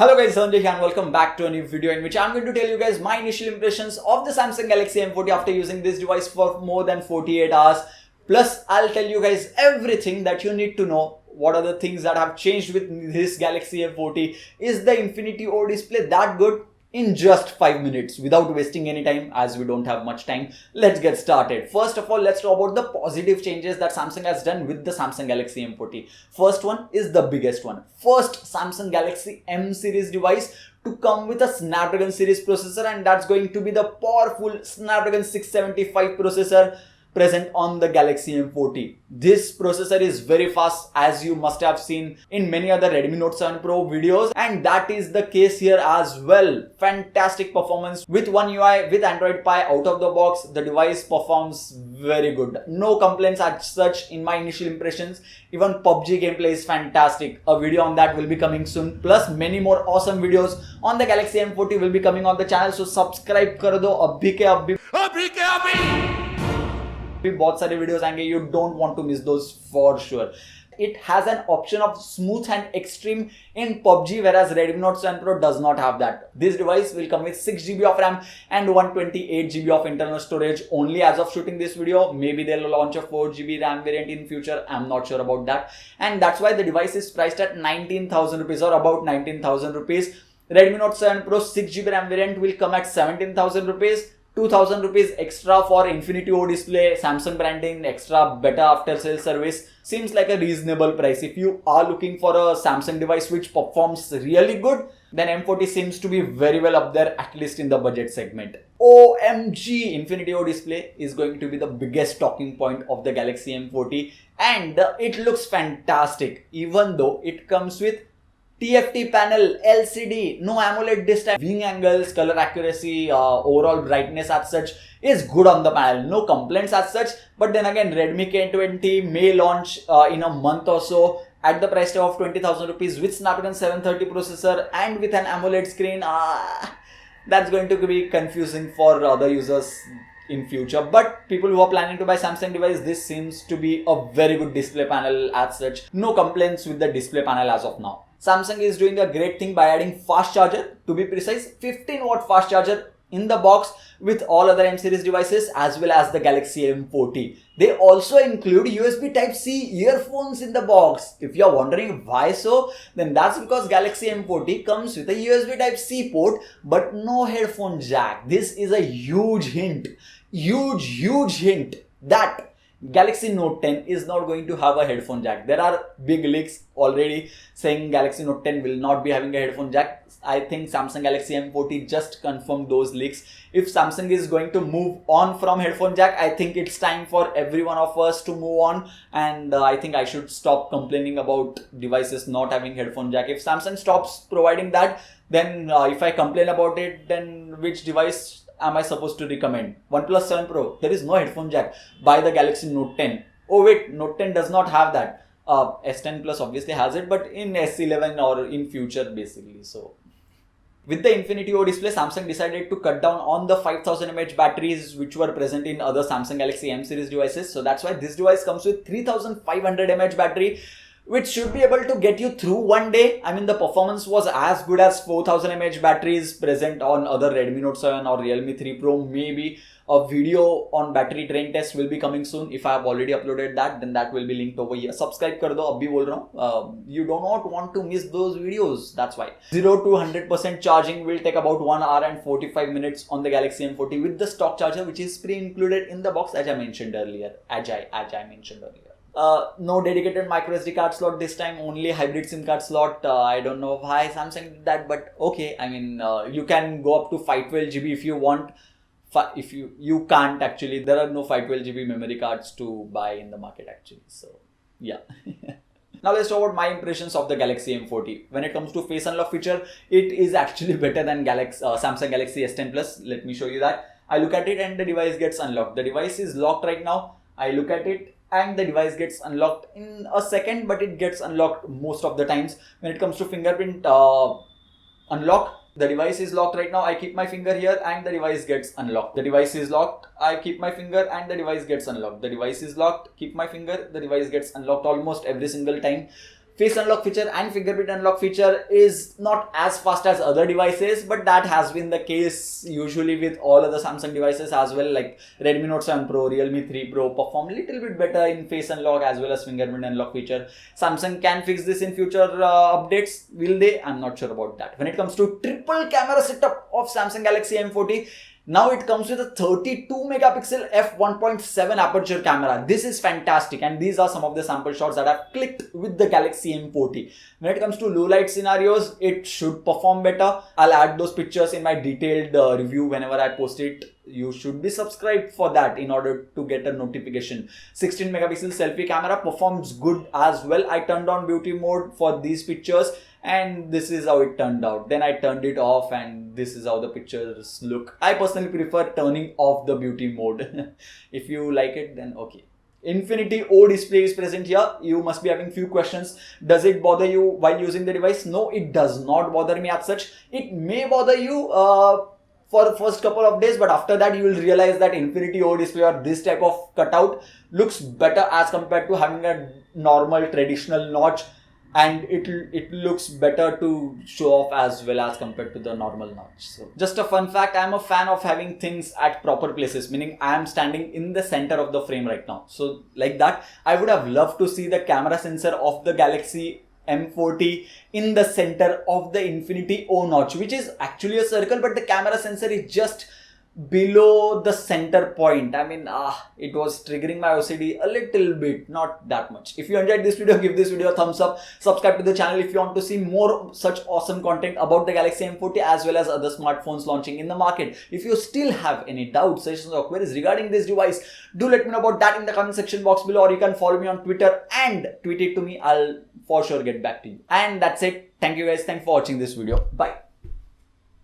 Hello guys, Dhananjay here and welcome back to a new video in which I'm going to tell you guys my initial impressions of the Samsung Galaxy M40 after using this device for more than 48 hours. Plus, I'll tell you guys everything that you need to know. What are the things that have changed with this Galaxy M40? Is the Infinity O display that good? In just 5 minutes, without wasting any time, as we don't have much time, let's get started. First of all, let's talk about the positive changes that Samsung has done with the Samsung Galaxy M40. First one is the biggest one. First Samsung Galaxy M series device to come with a Snapdragon series processor, and that's going to be the powerful Snapdragon 675 processor present on the Galaxy M40. This processor is very fast, as you must have seen in many other Redmi Note 7 Pro videos, and that is the case here as well. Fantastic performance with One UI, with Android Pie out of the box. The device performs very good. No complaints as such in my initial impressions. Even PUBG gameplay is fantastic. A video on that will be coming soon. Plus many more awesome videos on the Galaxy M40 will be coming on the channel. So subscribe कर दो अभी के अभी बहुत सारे videos आएंगे, you don't want to miss those for sure. It has an option of smooth and extreme in PUBG, whereas Redmi Note 7 Pro does not have that. This device will come with 6GB of RAM and 128GB of internal storage only as of shooting this video. Maybe they'll launch a 4GB RAM variant in future. I'm not sure about that. And that's why the device is priced at 19,000 rupees or about 19,000 rupees. Redmi Note 7 Pro 6GB RAM variant will come at 17,000 rupees. 2,000 rupees extra for Infinity O display, Samsung branding, extra better after sales service. Seems like a reasonable price. If you are looking for a Samsung device which performs really good, then M40 seems to be very well up there, at least in the budget segment. OMG, Infinity O display is going to be the biggest talking point of the Galaxy M40, and it looks fantastic, even though it comes with TFT panel, LCD, no AMOLED this time. Viewing angles, color accuracy, overall brightness as such is good on the panel. No complaints as such. But then again, Redmi K20 may launch in a month or so at the price tag of 20,000 rupees with Snapdragon 730 processor and with an AMOLED screen. That's going to be confusing for other users in future, but people who are planning to buy Samsung device, this seems to be a very good display panel as such. No complaints with the display panel as of now. Samsung is doing a great thing by adding fast charger, to be precise 15-watt fast charger in the box with all other M series devices as well as the Galaxy M40. They also include USB Type-C earphones in the box. If you are wondering why so, then that's because Galaxy M40 comes with a USB Type-C port but no headphone jack. This is a huge hint that Galaxy Note 10 is not going to have a headphone jack. There are big leaks already saying Galaxy Note 10 will not be having a headphone jack. I think Samsung Galaxy M40 just confirmed those leaks. If Samsung is going to move on from headphone jack, I think it's time for every one of us to move on, and I think I should stop complaining about devices not having headphone jack. If Samsung stops providing that, then if I complain about it, then which device am I supposed to recommend? OnePlus 7 Pro, there is no headphone jack. Buy the Galaxy Note 10. Oh wait, Note 10 does not have that. S10 Plus obviously has it, but in S11 or in future basically. So with the Infinity O display, Samsung decided to cut down on the 5000 mAh batteries which were present in other Samsung Galaxy M series devices. So that's why this device comes with 3500 mAh battery, which should be able to get you through one day. I mean, the performance was as good as 4000 mAh batteries present on other Redmi Note 7 or Realme 3 Pro. Maybe a video on battery drain test will be coming soon. If I have already uploaded that, then that will be linked over here. Subscribe kar do, abhi bol raha hu. You do not want to miss those videos. That's why. 0 to 100% charging will take about 1 hour and 45 minutes on the Galaxy M40 with the stock charger, which is pre-included in the box, as I mentioned earlier. No dedicated micro SD card slot this time, only hybrid SIM card slot. I don't know why Samsung did that, but okay. I mean, you can go up to 512GB if you want. If you can't actually, there are no 512GB memory cards to buy in the market actually. So yeah. Now let's talk about my impressions of the Galaxy M40. When it comes to face unlock feature, it is actually better than Samsung Galaxy S10 Plus. Let me show you that. I look at it and the device gets unlocked. The device is locked right now. I look at it and the device gets unlocked in a second, but it gets unlocked most of the times. When it comes to fingerprint unlock, the device is locked right now. I keep my finger here and the device gets unlocked. The device is locked. I keep my finger and the device gets unlocked. The device is locked. Keep my finger. The device gets unlocked almost every single time. face unlock feature and fingerprint unlock feature is not as fast as other devices, but that has been the case usually with all other Samsung devices as well, like Redmi Note 7 Pro, Realme 3 Pro perform a little bit better in face unlock as well as fingerprint unlock feature. Samsung can fix this in future updates. Will they? I'm not sure about that. When it comes to triple camera setup of Samsung Galaxy M40, now it comes with a 32 megapixel f1.7 aperture camera. This is fantastic, and these are some of the sample shots that I've clicked with the Galaxy M40. When it comes to low light scenarios, it should perform better. I'll add those pictures in my detailed review whenever I post it. You should be subscribed for that in order to get a notification. 16 megapixel selfie camera performs good as well. I turned on beauty mode for these pictures, and this is how it turned out. Then I turned it off, and this is how the pictures look. I personally prefer turning off the beauty mode. If you like it, then okay. Infinity O display is present here. You must be having few questions. Does it bother you while using the device? No, it does not bother me as such. It may bother you for the first couple of days, but after that you will realize that Infinity O display or this type of cutout looks better as compared to having a normal traditional notch, and it looks better to show off as well as compared to the normal notch. So just a fun fact, I'm a fan of having things at proper places, meaning I am standing in the center of the frame right now. So like that, I would have loved to see the camera sensor of the Galaxy M40 in the center of the Infinity O notch, which is actually a circle, but the camera sensor is just below the center point. I mean, it was triggering my OCD a little bit, not that much. If you enjoyed this video, give this video a thumbs up. Subscribe to the channel if you want to see more such awesome content about the Galaxy M40 as well as other smartphones launching in the market. If you still have any doubts, suggestions or queries regarding this device, do let me know about that in the comment section box below, or you can follow me on Twitter and tweet it to me. I'll for sure get back to you. And that's it. Thank you guys. Thanks for watching this video. Bye.